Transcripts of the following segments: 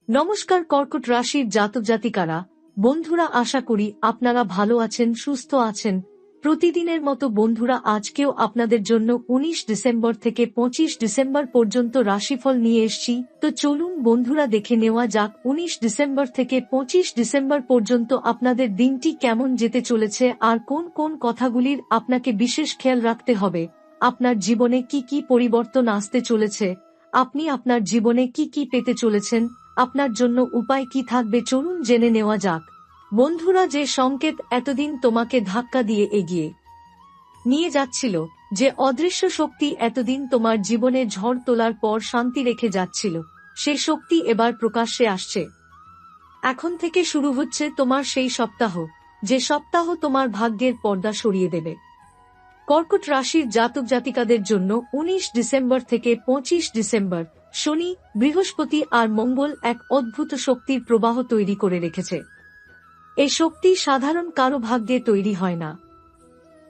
নমস্কার কর্কট রাশির জাতক জাতিকারা, বন্ধুরা, আশা করি আপনারা ভালো আছেন, সুস্থ আছেন। প্রতিদিনের মতো বন্ধুরা, আজকেও আপনাদের জন্য 19 ডিসেম্বর থেকে 25 ডিসেম্বর পর্যন্ত রাশিফল নিয়ে এসেছি। তো চলুন বন্ধুরা, দেখে নেওয়া যাক 19 ডিসেম্বর থেকে 25 ডিসেম্বর পর্যন্ত আপনাদের দিনটি কেমন যেতে চলেছে আর কোন কোন কথাগুলির আপনাকে বিশেষ খেয়াল রাখতে হবে। আপনার জীবনে কি কি পরিবর্তন আসতে চলেছে, আপনি আপনার জীবনে কি কি পেতে চলেছেন, আপনার জন্য উপায় কি থাকবে, চলুন জেনে নেওয়া যাক। বন্ধুরা, যে সংকেত এতদিন তোমাকে ধাক্কা দিয়ে এগিয়ে নিয়ে যাচ্ছিল, যে অদৃশ্য শক্তি এতদিন তোমার জীবনে ঝড় তোলার পর শান্তি রেখে যাচ্ছিল, সে শক্তি এবার প্রকাশ্যে আসছে। এখন থেকে শুরু হচ্ছে তোমার সেই সপ্তাহ, যে সপ্তাহ তোমার ভাগ্যের পর্দা সরিয়ে দেবে। কর্কট রাশির জাতক জাতিকাদের জন্য 19 ডিসেম্বর থেকে 25 ডিসেম্বর শনি, বৃহস্পতি আর মঙ্গল এক অদ্ভুত শক্তির প্রবাহ তৈরি করে রেখেছে। এই শক্তি সাধারণ কারো ভাগ্যে তৈরি হয় না।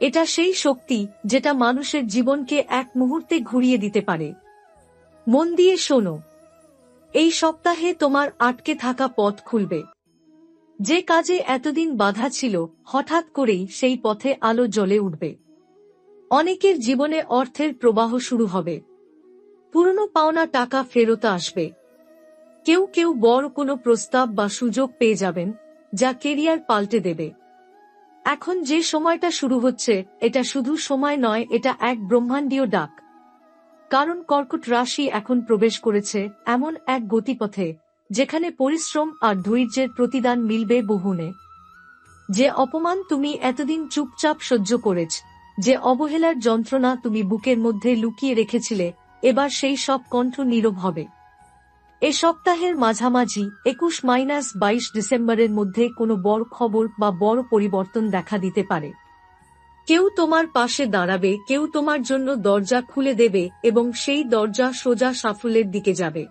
এটা সেই শক্তি যেটা মানুষের জীবনকে এক মুহূর্তে ঘুরিয়ে দিতে পারে। মন দিয়ে শোনো, এই সপ্তাহে তোমার আটকে থাকা পথ খুলবে। যে কাজে এতদিন বাধা ছিল, হঠাৎ করেই সেই পথে আলো জ্বলে উঠবে। অনেকের জীবনে অর্থের প্রবাহ শুরু হবে। পুরনো পাওনা টাকা ফেরত আসবে। কেউ কেউ বড় কোনো প্রস্তাব বা সুযোগ পেয়ে যাবেন, যা কেরিয়ার পাল্টে দেবে। এখন যে সময়টা শুরু হচ্ছে, এটা শুধু সময় নয়, এটা এক ব্রহ্মাণ্ডীয় ডাক। কারণ কর্কট রাশি এখন প্রবেশ করেছে এমন এক গতিপথে, যেখানে পরিশ্রম আর ধৈর্যের প্রতিদান মিলবে বহুনে। যে অপমান তুমি এতদিন চুপচাপ সহ্য করেছ, যে অবহেলার যন্ত্রণা তুমি বুকের মধ্যে লুকিয়ে রেখেছিলে, এবার সেই সব কণ্ঠ নীরব হবে। এ সপ্তাহের মাঝামাঝি 21-22 ডিসেম্বরের মধ্যে কোনো বড় খবর বা বড় পরিবর্তন দেখা দিতে পারে। কেউ তোমার পাশে দাঁড়াবে, কেউ তোমার জন্য দরজা খুলে দেবে এবং সেই দরজা সোজা সাফল্যের দিকে যাবে।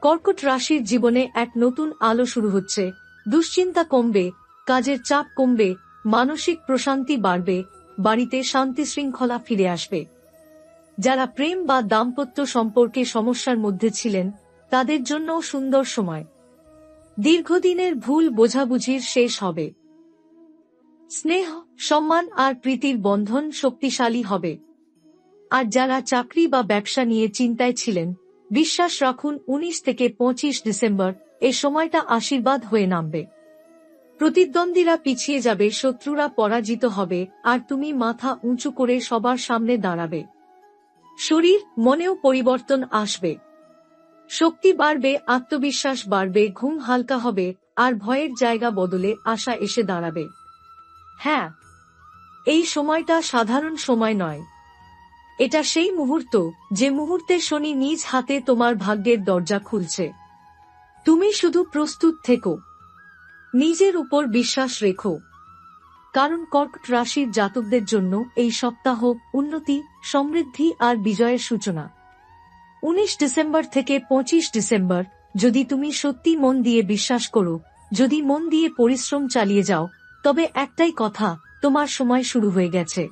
কর্কট রাশির জীবনে এক নতুন আলো শুরু হচ্ছে। দুশ্চিন্তা কমবে, কাজের চাপ কমবে, মানসিক প্রশান্তি বাড়বে, বাড়িতে শান্তি শৃঙ্খলা ফিরে আসবে। যারা প্রেম বা দাম্পত্য সম্পর্কে সমস্যার মধ্যে ছিলেন, তাদের জন্যও সুন্দর সময়। দীর্ঘদিনের ভুল বোঝাবুঝির শেষ হবে। স্নেহ, সম্মান আর প্রীতির বন্ধন শক্তিশালী হবে। আর যারা চাকরি বা ব্যবসা নিয়ে চিন্তায় ছিলেন, বিশ্বাস রাখুন 19 থেকে 25 ডিসেম্বর এ সময়টা আশীর্বাদ হয়ে নামবে। প্রতিদ্বন্দ্বীরা পিছিয়ে যাবে, শত্রুরা পরাজিত হবে, আর তুমি মাথা উঁচু করে সবার সামনে দাঁড়াবে। শরীর মনেও পরিবর্তন আসবে। শক্তি বাড়বে, আত্মবিশ্বাস বাড়বে, ঘুম হালকা হবে, আর ভয়ের জায়গা বদলে আশা এসে দাঁড়াবে। হ্যাঁ, এই সময়টা সাধারণ সময় নয়। এটা সেই মুহূর্ত, যে মুহূর্তে শনি নিজ হাতে তোমার ভাগ্যের দরজা খুলছে। তুমি শুধু প্রস্তুত থেকো, নিজের উপর বিশ্বাস রেখো। কারণ কর্কট রাশির জাতকদের জন্য এই সপ্তাহ উন্নতি, সমৃদ্ধি আর বিজয়ের সূচনা। 19 ডিসেম্বর থেকে 25 ডিসেম্বর, যদি তুমি সত্যি মন দিয়ে বিশ্বাস করো, যদি মন দিয়ে পরিশ্রম চালিয়ে যাও, তবে একটাই কথা, তোমার সময় শুরু হয়ে গেছে।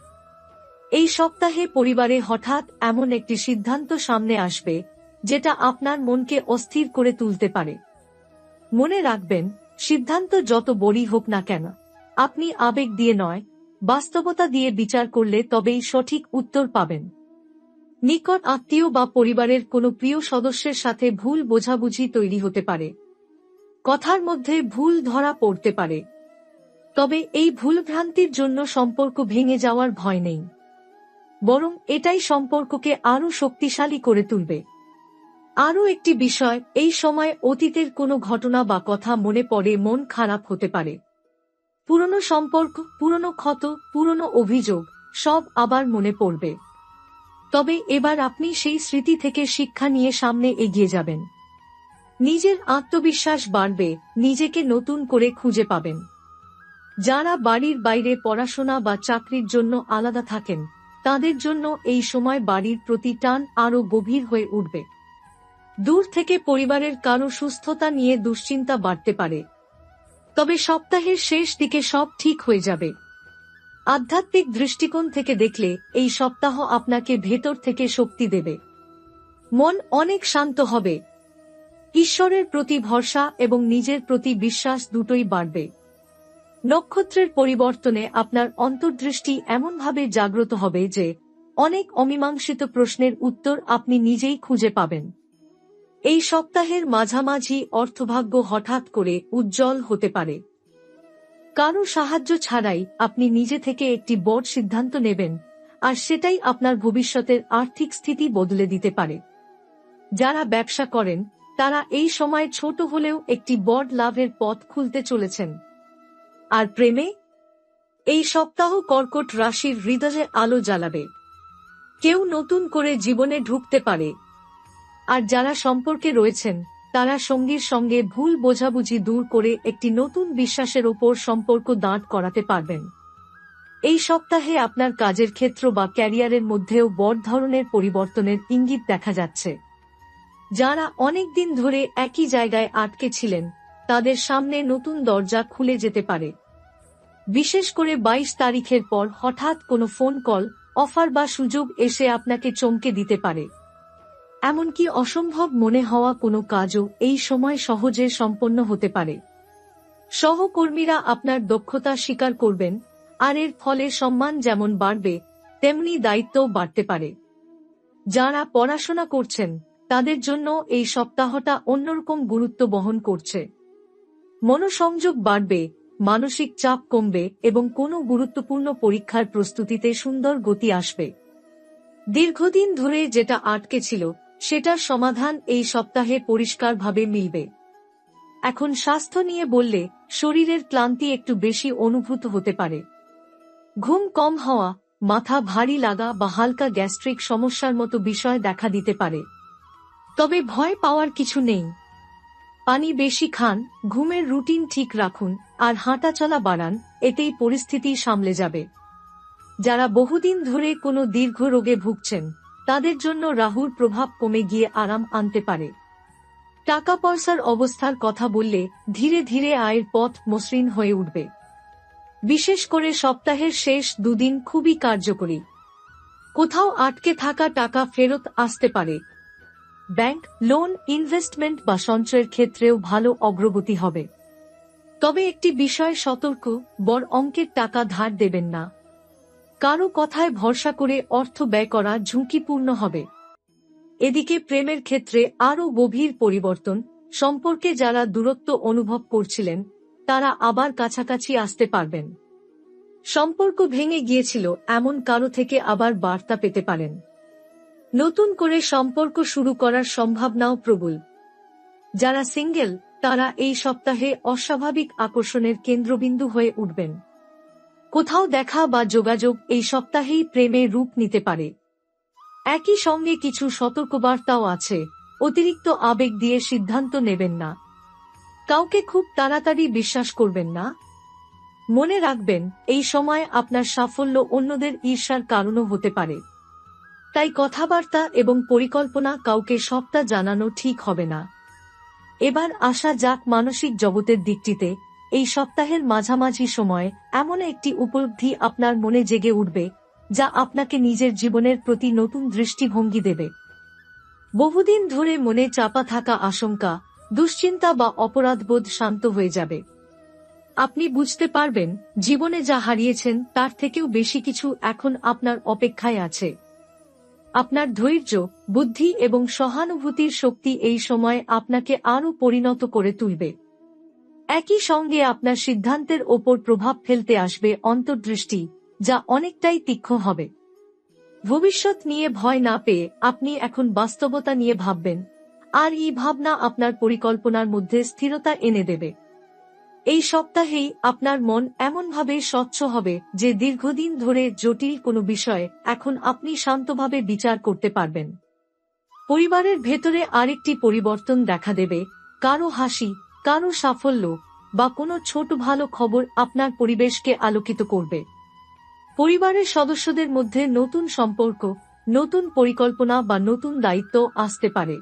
এই সপ্তাহে পরিবারে হঠাৎ এমন একটি সিদ্ধান্ত সামনে আসবে, যেটা আপনার মনকে অস্থির করে তুলতে পারে। মনে রাখবেন, সিদ্ধান্ত যত বড়ই হোক না কেন, আপনি আবেগ দিয়ে নয়, বাস্তবতা দিয়ে বিচার করলে তবেই সঠিক উত্তর পাবেন। নিকট আত্মীয় বা পরিবারের কোনো প্রিয় সদস্যের সাথে ভুল বোঝাবুঝি তৈরি হতে পারে। কথার মধ্যে ভুল ধরা পড়তে পারে। তবে এই ভুলভ্রান্তির জন্য সম্পর্ক ভেঙে যাওয়ার ভয় নেই, বরং এটাই সম্পর্ককে আরও শক্তিশালী করে তুলবে। আরও একটি বিষয়, এই সময় অতীতের কোনো ঘটনা বা কথা মনে পড়ে মন খারাপ হতে পারে। পুরনো সম্পর্ক, পুরনো ক্ষত, পুরনো অভিযোগ সব আবার মনে পড়বে। তবে এবার আপনি সেই স্মৃতি থেকে শিক্ষা নিয়ে সামনে এগিয়ে যাবেন। নিজের আত্মবিশ্বাস বাড়বে, নিজেকে নতুন করে খুঁজে পাবেন। যারা বাড়ির বাইরে পড়াশোনা বা চাকরির জন্য আলাদা থাকেন, তাদের জন্য এই সময় বাড়ির প্রতি টান আরও গভীর হয়ে উঠবে। দূর থেকে পরিবারের কারো সুস্থতা নিয়ে দুশ্চিন্তা বাড়তে পারে। তবে সপ্তাহের শেষ দিকে সব ঠিক হয়ে যাবে। আধ্যাত্মিক দৃষ্টিকোণ থেকে দেখলে এই সপ্তাহ আপনাকে ভেতর থেকে শক্তি দেবে। মন অনেক শান্ত হবে। ঈশ্বরের প্রতি ভরসা এবং নিজের প্রতি বিশ্বাস দুটোই বাড়বে। নক্ষত্রের পরিবর্তনে আপনার অন্তর্দৃষ্টি এমনভাবে জাগ্রত হবে যে অনেক অমীমাংসিত প্রশ্নের উত্তর আপনি নিজেই খুঁজে পাবেন। এই সপ্তাহের মাঝামাঝি অর্থভাগ্য হঠাৎ করে উজ্জ্বল হতে পারে। কারো সাহায্য ছাড়াই আপনি নিজে থেকে একটি বড় সিদ্ধান্ত নেবেন, আর সেটাই আপনার ভবিষ্যতের আর্থিক স্থিতি বদলে দিতে পারে। যারা ব্যবসা করেন তারা এই সময় ছোট হলেও একটি বড় লাভের পথ খুলতে চলেছেন। আর প্রেমে, এই সপ্তাহ কর্কট রাশির হৃদয়ে আলো জ্বালাবে। কেউ নতুন করে জীবনে ঢুকতে পারে। আর যারা সম্পর্কে রয়েছেন তারা সঙ্গীর সঙ্গে ভুল বোঝাবুঝি দূর করে একটি নতুন বিশ্বাসের ওপর সম্পর্ক দাঁড় করাতে পারবেন। এই সপ্তাহে আপনার কাজের ক্ষেত্র বা ক্যারিয়ারের মধ্যেও বড় ধরনের পরিবর্তনের ইঙ্গিত দেখা যাচ্ছে। যারা অনেক দিন ধরে একই জায়গায় আটকে ছিলেন তাদের সামনে নতুন দরজা খুলে যেতে পারে। বিশেষ করে 22 তারিখের পর হঠাৎ কোনো ফোন কল, অফার বা সুযোগ এসে আপনাকে চমকে দিতে পারে। এমনকি অসম্ভব মনে হওয়া কোনো কাজও এই সময় সহজে সম্পন্ন হতে পারে। সহকর্মীরা আপনার দক্ষতা স্বীকার করবেন, আর এর ফলে সম্মান যেমন বাড়বে তেমনি দায়িত্বও বাড়তে পারে। যারা পড়াশোনা করছেন তাদের জন্য এই সপ্তাহটা অন্যরকম গুরুত্ব বহন করছে। মনোসংযোগ বাড়বে, মানসিক চাপ কমবে এবং কোনো গুরুত্বপূর্ণ পরীক্ষার প্রস্তুতিতে সুন্দর গতি আসবে। দীর্ঘদিন ধরে যেটা আটকে ছিল সেটার সমাধান এই সপ্তাহে পরিষ্কারভাবে মিলবে। এখন স্বাস্থ্য নিয়ে বললে শরীরের ক্লান্তি একটু বেশি অনুভূত হতে পারে। ঘুম কম হওয়া, মাথা ভারী লাগা বা হালকা গ্যাস্ট্রিক সমস্যার মতো বিষয় দেখা দিতে পারে। তবে ভয় পাওয়ার কিছু নেই। পানি বেশি খান, ঘুমের রুটিন ঠিক রাখুন আর হাঁটাচলা বাড়ান, এতেই পরিস্থিতি সামলে যাবে। যারা বহুদিন ধরে কোনো দীর্ঘ রোগে ভুগছেন তাদের জন্য রাহুর প্রভাব কমে গিয়ে আরাম আনতে পারে। টাকা পয়সার অবস্থার কথা বললে ধীরে ধীরে আয়ের পথ মসৃণ হয়ে উঠবে। বিশেষ করে সপ্তাহের শেষ দুদিন খুবই কার্যকরী। কোথাও আটকে থাকা টাকা ফেরত আসতে পারে। ব্যাংক, লোন, ইনভেস্টমেন্ট বা সঞ্চয়ের ক্ষেত্রেও ভালো অগ্রগতি হবে। তবে একটি বিষয়ে সতর্ক, বড় অঙ্কের টাকা ধার দেবেন না। কারো কথায় ভরসা করে অর্থ ব্যয় করা ঝুঁকিপূর্ণ হবে। এদিকে প্রেমের ক্ষেত্রে আরও গভীর পরিবর্তন। সম্পর্কে যারা দূরত্ব অনুভব করছিলেন তারা আবার কাছাকাছি আসতে পারবেন। সম্পর্ক ভেঙে গিয়েছিল এমন কারো থেকে আবার বার্তা পেতে পারেন। নতুন করে সম্পর্ক শুরু করার সম্ভাবনাও প্রবল। যারা সিঙ্গেল তারা এই সপ্তাহে অস্বাভাবিক আকর্ষণের কেন্দ্রবিন্দু হয়ে উঠবেন। কোথাও দেখা বা যোগাযোগ এই সপ্তাহেই প্রেমে রূপ নিতে পারে। একই সঙ্গে কিছু সতর্কবার্তাও আছে। অতিরিক্ত আবেগ দিয়ে সিদ্ধান্ত নেবেন না। কাউকে খুব তাড়াতাড়ি বিশ্বাস করবেন না। মনে রাখবেন, এই সময় আপনার সাফল্য অন্যদের ঈর্ষার কারণও হতে পারে। তাই কথাবার্তা এবং পরিকল্পনা কাউকে সবটা জানানো ঠিক হবে না। এবার আসা যাক মানসিক জগতের দিকটিতে। এই সপ্তাহের মাঝামাঝি সময় এমন একটি উপলব্ধি আপনার মনে জেগে উঠবে যা আপনাকে নিজের জীবনের প্রতি নতুন দৃষ্টিভঙ্গি দেবে। বহুদিন ধরে মনে চাপা থাকা আশঙ্কা, দুশ্চিন্তা বা অপরাধবোধ শান্ত হয়ে যাবে। আপনি বুঝতে পারবেন জীবনে যা হারিয়েছেন তার থেকেও বেশি কিছু এখন আপনার অপেক্ষায় আছে। আপনার ধৈর্য, বুদ্ধি এবং সহানুভূতির শক্তি এই সময় আপনাকে আরও পরিণত করে তুলবে। একই সঙ্গে আপনার সিদ্ধান্তের ওপর প্রভাব ফেলতে আসবে অন্তর্দৃষ্টি, যা অনেকটাই তীক্ষ্ণ হবে। ভবিষ্যৎ নিয়ে ভয় না পেয়ে আপনি এখন বাস্তবতা নিয়ে ভাববেন, আর এই ভাবনা আপনার পরিকল্পনার মধ্যে স্থিরতা এনে দেবে। এই সপ্তাহেই আপনার মন এমনভাবে স্বচ্ছ হবে যে দীর্ঘদিন ধরে জটিল কোনো বিষয় এখন আপনি শান্তভাবে বিচার করতে পারবেন। পরিবারের ভেতরে আরেকটি পরিবর্তন দেখা দেবে। কারো হাসি, কারো সাফল্য বা কোনো ছোট ভালো খবর আপনার পরিবেশকে আলোকিত করবে। পরিবারের সদস্যদের মধ্যে নতুন সম্পর্ক, নতুন পরিকল্পনা বা নতুন দায়িত্ব আসতে পারে।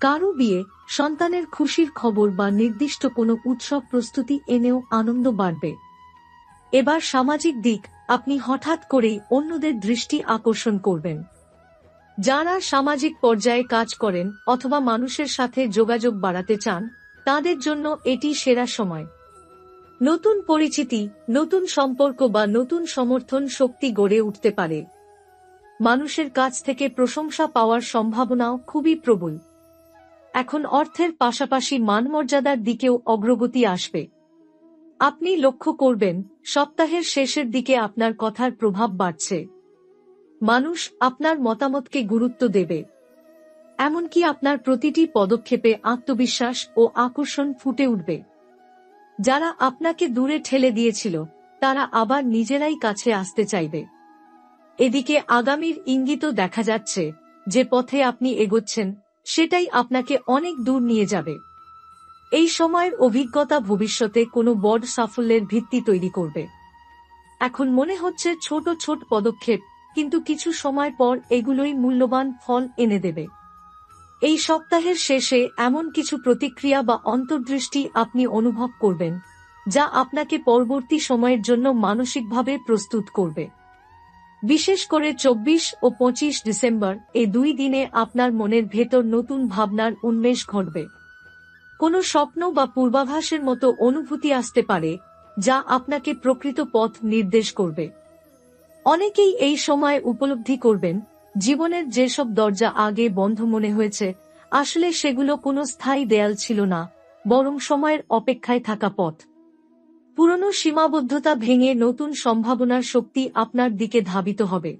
কারো বিয়ে, সন্তানের খুশির খবর বা নির্দিষ্ট কোনো উৎসব প্রস্তুতি এনেও আনন্দ বাড়বে। এবার সামাজিক দিক, আপনি হঠাৎ করেই অন্যদের দৃষ্টি আকর্ষণ করবেন। যারা সামাজিক পর্যায়ে কাজ করেন অথবা মানুষের সাথে যোগাযোগ বাড়াতে চান, তাদের জন্য এটি সেরা সময়। নতুন পরিচিতি, নতুন সম্পর্ক বা নতুন সমর্থন শক্তি গড়ে উঠতে পারে। মানুষের কাছ থেকে প্রশংসা পাওয়ার সম্ভাবনাও খুবই প্রবল। এখন অর্থের পাশাপাশি মানমর্যাদার দিকেও অগ্রগতি আসবে। আপনি লক্ষ্য করবেন, সপ্তাহের শেষের দিকে আপনার কথার প্রভাব বাড়ছে। মানুষ আপনার মতামতকে গুরুত্ব দেবে। এমনকি আপনার প্রতিটি পদক্ষেপে আত্মবিশ্বাস ও আকর্ষণ ফুটে উঠবে। যারা আপনাকে দূরে ঠেলে দিয়েছিল, তারা আবার নিজেরাই কাছে আসতে চাইবে। এদিকে আগামীর ইঙ্গিতও দেখা যাচ্ছে, যে পথে আপনি এগোচ্ছেন সেটাই আপনাকে অনেক দূর নিয়ে যাবে। এই সময়ের অভিজ্ঞতা ভবিষ্যতে কোনো বড় সাফল্যের ভিত্তি তৈরি করবে। এখন মনে হচ্ছে ছোট ছোট পদক্ষেপ, কিন্তু কিছু সময় পর এগুলোই মূল্যবান ফল এনে দেবে। এই সপ্তাহের শেষে এমন কিছু প্রতিক্রিয়া বা অন্তর্দৃষ্টি আপনি অনুভব করবেন, যা আপনাকে পরবর্তী সময়ের জন্য মানসিকভাবে প্রস্তুত করবে। বিশেষ করে 24 ও 25 ডিসেম্বর এই দুই দিনে আপনার মনের ভেতর নতুন ভাবনার উন্মেষ ঘটবে। কোনো স্বপ্ন বা পূর্বাভাসের মতো অনুভূতি আসতে পারে, যা আপনাকে প্রকৃত পথ নির্দেশ করবে। অনেকেই এই সময় উপলব্ধি করবেন, জীবনের যেসব দরজা আগে বন্ধ মনে হয়েছে, আসলে সেগুলো কোনো স্থায়ী দেয়াল ছিল না, বরং সময়ের অপেক্ষায় থাকা পথ। পুরনো সীমাবদ্ধতা ভেঙে নতুন সম্ভাবনার শক্তি আপনার দিকে ধাবিত হবে।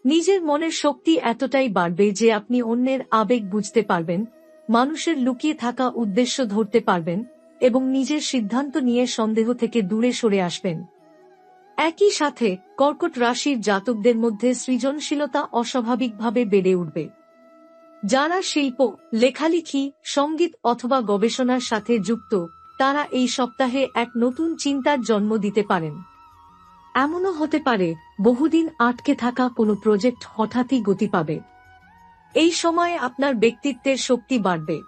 নিজের মনের শক্তি এতটাই বাড়বে যে আপনি অন্যের আবেগ বুঝতে পারবেন, মানুষের লুকিয়ে থাকা উদ্দেশ্য ধরতে পারবেন এবং নিজের সিদ্ধান্ত নিয়ে সন্দেহ থেকে দূরে সরে আসবেন। একই সাথে কর্কট রাশির জাতকদের মধ্যে সৃজনশীলতা অস্বাভাবিকভাবে বেড়ে উঠবে। যারা শিল্প, লেখালেখি, সঙ্গীত অথবা গবেষণার সাথে যুক্ত, তারা এই সপ্তাহে এক নতুন চিন্তার জন্ম দিতে পারেন। এমনও হতে পারে বহুদিন আটকে থাকা কোনো প্রজেক্ট হঠাৎই গতি পাবে। এই সময়ে আপনার ব্যক্তিত্বের শক্তি বাড়বে।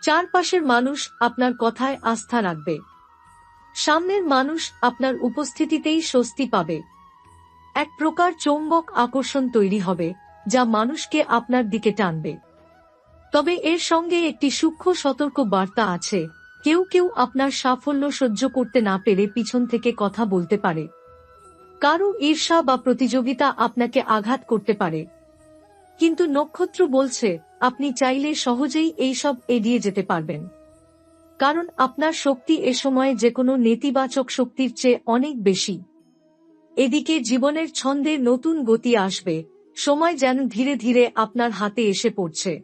চারপাশের মানুষ আপনার কথায় আস্থা রাখবে। সামনের মানুষ আপনার উপস্থিতিতেই স্বস্তি পাবে। এক প্রকার চৌম্বক আকর্ষণ তৈরি হবে, যা মানুষকে আপনার দিকে টানবে। তবে এর সঙ্গে একটি সূক্ষ্ম সতর্ক বার্তা আছে, কেউ কেউ আপনার সাফল্য সহ্য করতে না পেরে পিছন থেকে কথা বলতে পারে। কারো ঈর্ষা বা প্রতিযোগিতা আপনাকে আঘাত করতে পারে। কিন্তু নক্ষত্র বলছে, আপনি চাইলে সহজেই এইসব এড়িয়ে যেতে পারবেন। কারণ আপনার শক্তি এ সময়ে যেকোনো নেতিবাচক শক্তির চেয়ে অনেক বেশি। এদিকে জীবনের ছন্দে নতুন গতি আসবে, সময় যেন ধীরে ধীরে আপনার হাতে এসে পড়ছে।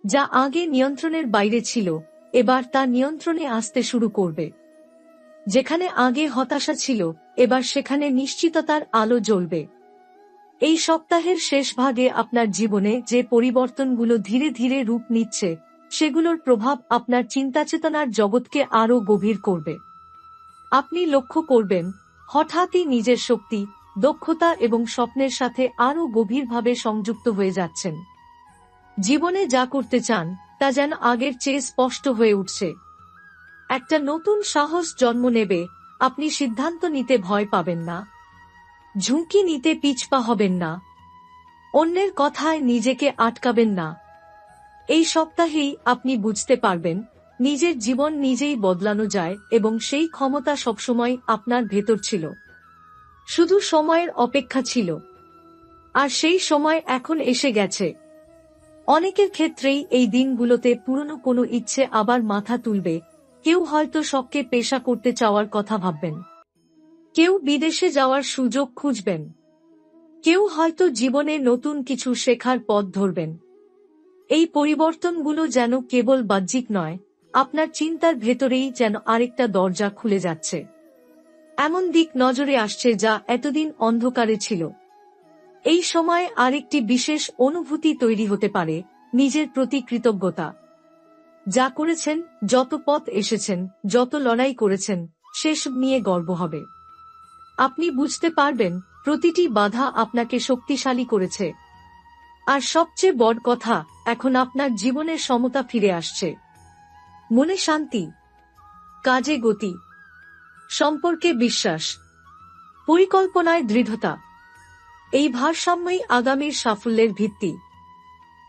যা আগে নিয়ন্ত্রণের বাইরে ছিল, এবার তা নিয়ন্ত্রণে আসতে শুরু করবে। যেখানে আগে হতাশা ছিল, এবার সেখানে নিশ্চিততার আলো জ্বলবে। এই সপ্তাহের শেষ ভাগে আপনার জীবনে যে পরিবর্তনগুলো ধীরে ধীরে রূপ নিচ্ছে, সেগুলোর প্রভাব আপনার চিন্তাচেতনার জগৎকে আরও গভীর করবে। আপনি লক্ষ্য করবেন, হঠাৎই নিজের শক্তি, দক্ষতা এবং স্বপ্নের সাথে আরও গভীরভাবে সংযুক্ত হয়ে যাচ্ছেন। জীবনে যা করতে চান, তা যেন আগের চেয়ে স্পষ্ট হয়ে উঠছে। একটা নতুন সাহস জন্ম নেবে, আপনি সিদ্ধান্ত নিতে ভয় পাবেন না, ঝুঁকি নিতে পিছপা হবেন না, অন্যের কথায় নিজেকে আটকাবেন না। এই সপ্তাহেই আপনি বুঝতে পারবেন, নিজের জীবন নিজেই বদলানো যায় এবং সেই ক্ষমতা সবসময় আপনার ভেতর ছিল। শুধু সময়ের অপেক্ষা ছিল। আর সেই সময় এখন এসে গেছে। অনেকের ক্ষেত্রেই এই দিনগুলোতে পুরনো কোনো ইচ্ছে আবার মাথা তুলবে। কেউ হয়তো শখকে পেশা করতে চাওয়ার কথা ভাববেন। কেউ বিদেশে যাওয়ার সুযোগ খুঁজবেন। কেউ হয়তো জীবনে নতুন কিছু শেখার পথ ধরবেন। এই পরিবর্তনগুলো যেন কেবল বাহ্যিক নয়, আপনার চিন্তার ভেতরেই যেন আরেকটা দরজা খুলে যাচ্ছে। এমন দিক নজরে আসছে যা এতদিন অন্ধকারে ছিল। এই সময় আরেকটি বিশেষ অনুভূতি তৈরি হতে পারে, নিজের প্রতি কৃতজ্ঞতা। যা করেছেন, যত পথ এসেছেন, যত লড়াই করেছেন, সেসব নিয়ে গর্ব হবে। আপনি বুঝতে পারবেন, প্রতিটি বাধা আপনাকে শক্তিশালী করেছে। আর সবচেয়ে বড় কথা, এখন আপনার জীবনের সমতা ফিরে আসছে। মনে শান্তি, কাজে গতি, সম্পর্কে বিশ্বাস, পরিকল্পনায় দৃঢ়তা। এই ভারসাম্যই আগামীর সাফল্যের ভিত্তি।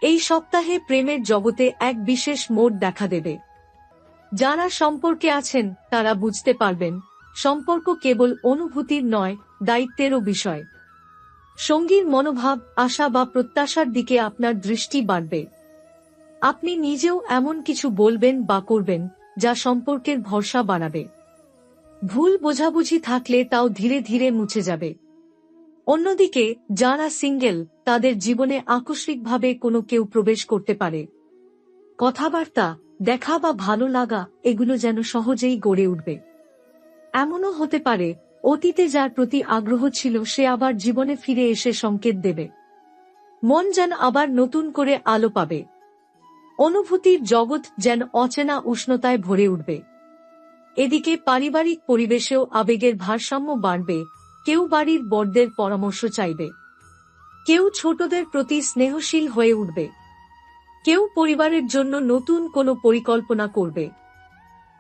এই সপ্তাহে প্রেমের জগতে এক বিশেষ মোড় দেখা দেবে। যারা সম্পর্কে আছেন তারা বুঝতে পারবেন, সম্পর্ক কেবল অনুভূতির নয়, দায়িত্বেরও বিষয়। সঙ্গীর মনোভাব, আশা বা প্রত্যাশার দিকে আপনার দৃষ্টি বাড়বে। আপনি নিজেও এমন কিছু বলবেন বা করবেন যা সম্পর্কের ভরসা বাড়াবে। ভুল বোঝাবুঝি থাকলে তাও ধীরে ধীরে মুছে যাবে। অন্যদিকে যারা সিঙ্গেল, তাদের জীবনে আকস্মিকভাবে কোনো কেউ প্রবেশ করতে পারে। কথাবার্তা, দেখা বা ভালো লাগা এগুলো যেন সহজেই গড়ে উঠবে। এমনও হতে পারে অতীতে যার প্রতি আগ্রহ ছিল সে আবার জীবনে ফিরে এসে সংকেত দেবে। মন যেন আবার নতুন করে আলো পাবে। অনুভূতির জগৎ যেন অচেনা উষ্ণতায় ভরে উঠবে। এদিকে পারিবারিক পরিবেশেও আবেগের ভারসাম্য বাড়বে। কেউ বাড়ির বড়দের পরামর্শ চাইবে, কেউ ছোটদের প্রতি স্নেহশীল হয়ে উঠবে, কেউ পরিবারের জন্য নতুন কোনো পরিকল্পনা করবে।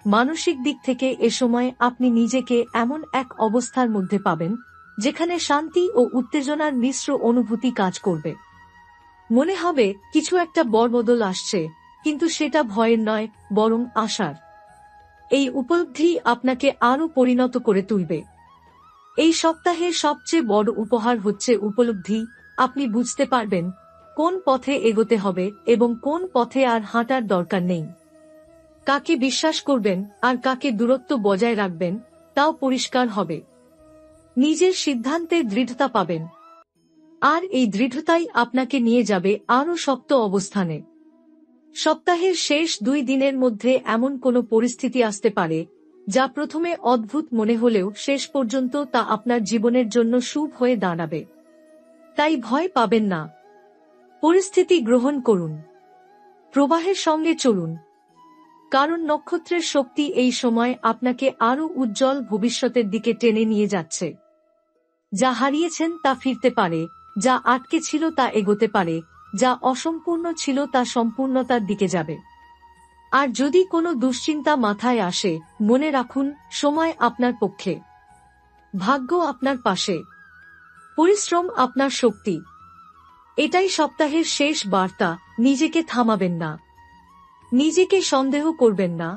মানসিক দিক থেকে এ সময় আপনি নিজেকে এমন এক অবস্থার মধ্যে পাবেন যেখানে শান্তি ও উত্তেজনার মিশ্র অনুভূতি কাজ করবে। মনে হবে কিছু একটা বড় বদল আসছে, কিন্তু সেটা ভয়ের নয়, বরং আশার। এই উপলব্ধি আপনাকে আরও পরিণত করে তুলবে। এই সপ্তাহের সবচেয়ে বড় উপহার হচ্ছে উপলব্ধি। আপনি বুঝতে পারবেন কোন পথে এগোতে হবে এবং কোন পথে আর হাঁটার দরকার নেই। কাকে বিশ্বাস করবেন আর কাকে দূরত্ব বজায় রাখবেন তাও পরিষ্কার হবে। নিজের সিদ্ধান্তে দৃঢ়তা পাবেন, আর এই দৃঢ়তাই আপনাকে নিয়ে যাবে আরও শক্ত অবস্থানে। সপ্তাহের শেষ 2 দিনের মধ্যে এমন কোনো পরিস্থিতি আসতে পারে যা প্রথমে অদ্ভুত মনে হলেও শেষ পর্যন্ত তা আপনার জীবনের জন্য শুভ হয়ে দাঁড়াবে। তাই ভয় পাবেন না, পরিস্থিতি গ্রহণ করুন, প্রবাহের সঙ্গে চলুন, কারণ নক্ষত্রের শক্তি এই সময় আপনাকে আরও উজ্জ্বল ভবিষ্যতের দিকে টেনে নিয়ে যাচ্ছে। যা হারিয়েছেন তা ফিরতে পারে, যা আটকে ছিল তা এগোতে পারে, যা অসম্পূর্ণ ছিল তা সম্পূর্ণতার দিকে যাবে। আর যদি কোনো দুশ্চিন্তা মাথায় আসে, মনে রাখুন সময় আপনার পক্ষে, ভাগ্য আপনার পাশে, পরিশ্রম আপনার শক্তি। এটাই সপ্তাহের শেষ বার্তা। নিজেকে থামাবেন না, নিজেকে সন্দেহ করবেন না,